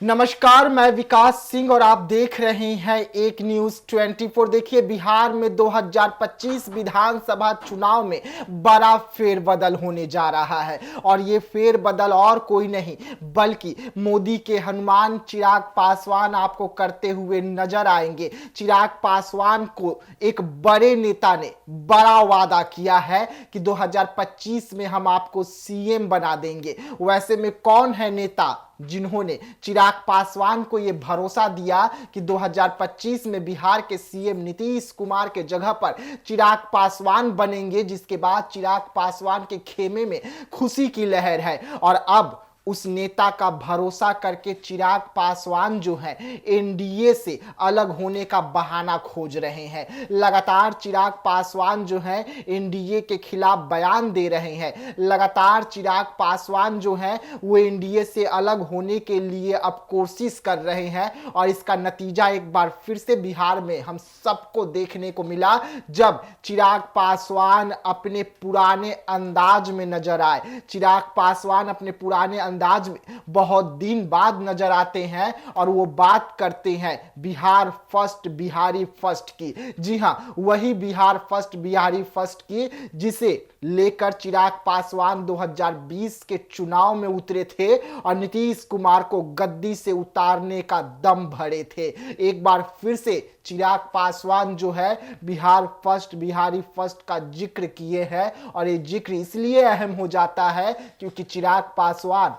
नमस्कार, मैं विकास सिंह और आप देख रहे हैं एक न्यूज 24। देखिए, बिहार में 2025 विधानसभा चुनाव में बड़ा फेरबदल होने जा रहा है और ये फेरबदल और कोई नहीं बल्कि मोदी के हनुमान चिराग पासवान आपको करते हुए नजर आएंगे। चिराग पासवान को एक बड़े नेता ने बड़ा वादा किया है कि 2025 में हम आपको सीएम बना देंगे। वैसे में कौन है नेता जिन्होंने चिराग पासवान को यह भरोसा दिया कि 2025 में बिहार के सीएम नीतीश कुमार के जगह पर चिराग पासवान बनेंगे, जिसके बाद चिराग पासवान के खेमे में खुशी की लहर है। और अब उस नेता का भरोसा करके चिराग पासवान जो है एनडीए से अलग होने का बहाना खोज रहे हैं। लगातार चिराग पासवान जो है एनडीए के खिलाफ बयान दे रहे हैं। लगातार चिराग पासवान जो है वो एनडीए से अलग होने के लिए अब कोशिश कर रहे हैं और इसका नतीजा एक बार फिर से बिहार में हम सबको देखने को मिला, जब चिराग पासवान अपने पुराने अंदाज में नजर आए। चिराग पासवान अपने पुराने अंदाज में बहुत दिन बाद नजर आते हैं और वो बात करते हैं बिहार फर्स्ट बिहारी फर्स्ट की। जी हां, वही बिहार फर्स्ट बिहारी फर्स्ट की जिसे लेकर चिराग पासवान 2020 के चुनाव में उतरे थे और नीतीश कुमार को गद्दी से उतारने का दम भरे थे। एक बार फिर से चिराग पासवान जो है बिहार फर्स्ट बिहारी फर्स्ट का जिक्र किए हैं और ये जिक्र इसलिए अहम हो जाता है क्योंकि चिराग पासवान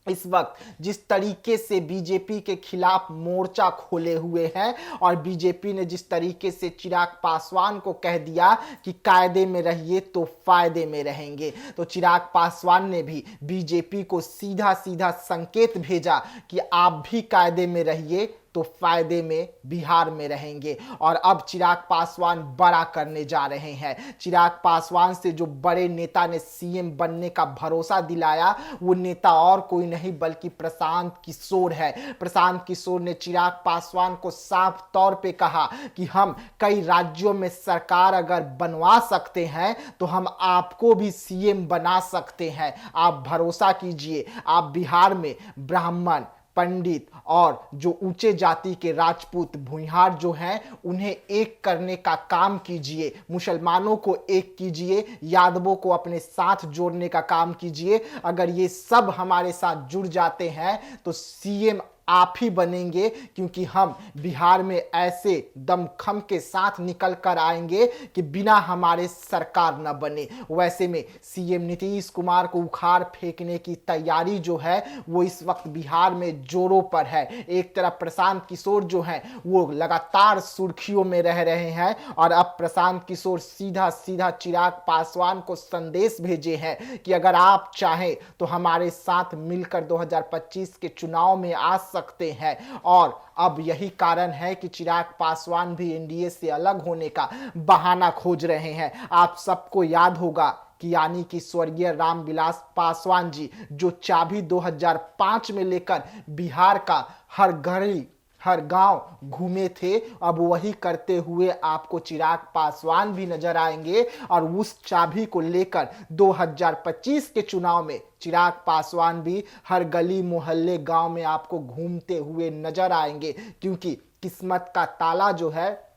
इस वक्त जिस तरीके से बीजेपी के खिलाफ मोर्चा खोले हुए हैं और बीजेपी ने जिस तरीके से चिराग पासवान को कह दिया कि कायदे में रहिए तो फायदे में रहेंगे, तो चिराग पासवान ने भी बीजेपी को सीधा सीधा संकेत भेजा कि आप भी कायदे में रहिए तो फायदे में बिहार में रहेंगे। और अब चिराग पासवान बड़ा करने जा रहे हैं। चिराग पासवान से जो बड़े नेता ने सीएम बनने का भरोसा दिलाया वो नेता और कोई नहीं बल्कि प्रशांत किशोर है। प्रशांत किशोर ने चिराग पासवान को साफ तौर पे कहा कि हम कई राज्यों में सरकार अगर बनवा सकते हैं तो हम आपको भी सीएम बना सकते हैं। आप भरोसा कीजिए, आप बिहार में ब्राह्मण, पंडित और जो ऊंचे जाति के राजपूत भूमिहार जो हैं उन्हें एक करने का काम कीजिए। मुसलमानों को एक कीजिए, यादवों को अपने साथ जोड़ने का काम कीजिए। अगर ये सब हमारे साथ जुड़ जाते हैं तो सीएम आप ही बनेंगे, क्योंकि हम बिहार में ऐसे दमखम के साथ निकल कर आएंगे कि बिना हमारे सरकार न बने। वैसे में सीएम नीतीश कुमार को उखाड़ फेंकने की तैयारी जो है वो इस वक्त बिहार में जोरों पर है। एक तरफ प्रशांत किशोर जो हैं वो लगातार सुर्खियों में रह रहे हैं और अब प्रशांत किशोर सीधा सीधा चिराग पासवान को संदेश भेजे हैं कि अगर आप चाहें तो हमारे साथ मिलकर 2025 के चुनाव में आ सकते हैं। और अब यही कारण है कि चिराग पासवान भी एनडीए से अलग होने का बहाना खोज रहे हैं। आप सबको याद होगा कि यानी कि स्वर्गीय रामविलास पासवान जी जो चाबी 2005 में लेकर बिहार का हर गली हर गांव घूमे थे, अब वही करते हुए आपको चिराग पासवान भी नजर आएंगे और उस चाबी को लेकर 2025 के चुनाव में चिराग पासवान भी हर गली मोहल्ले गांव में आपको घूमते हुए नजर आएंगे, क्योंकि किस्मत का ताला जो है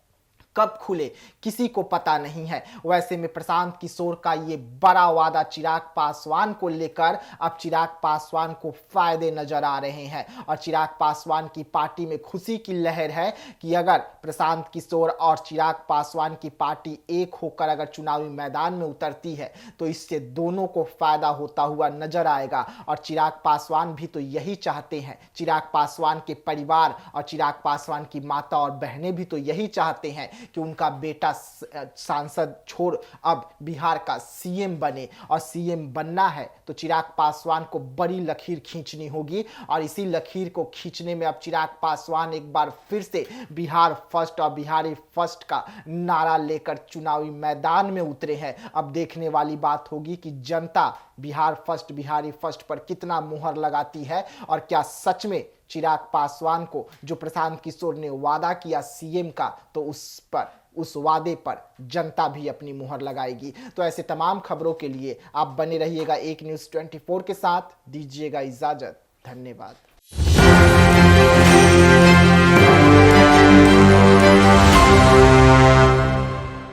कब खुले किसी को पता नहीं है। वैसे में प्रशांत किशोर का ये बड़ा वादा चिराग पासवान को लेकर अब चिराग पासवान को फायदे नजर आ रहे हैं और चिराग पासवान की पार्टी में खुशी की लहर है कि अगर प्रशांत किशोर और चिराग पासवान की पार्टी एक होकर अगर चुनावी मैदान में उतरती है तो इससे दोनों को फायदा होता हुआ नजर आएगा। और चिराग पासवान भी तो यही चाहते हैं। चिराग पासवान के परिवार और चिराग पासवान की माता और बहनें भी तो यही चाहते हैं कि उनका बेटा सांसद छोड़ अब बिहार का सीएम बने। और सीएम बनना है तो चिराग पासवान को बड़ी लकीर खींचनी होगी और इसी लकीर को खींचने में अब चिराग पासवान एक बार फिर से बिहार फर्स्ट और बिहारी फर्स्ट का नारा लेकर चुनावी मैदान में उतरे हैं। अब देखने वाली बात होगी कि जनता बिहार फर्स्ट बिहारी फर्स्ट पर कितना मुहर लगाती है और क्या सच में चिराग पासवान को जो प्रशांत किशोर ने वादा किया सीएम का तो उस वादे पर जनता भी अपनी मुहर लगाएगी। तो ऐसे तमाम खबरों के लिए आप बने रहिएगा एक न्यूज़ 24 के साथ। दीजिएगा इजाजत। धन्यवाद।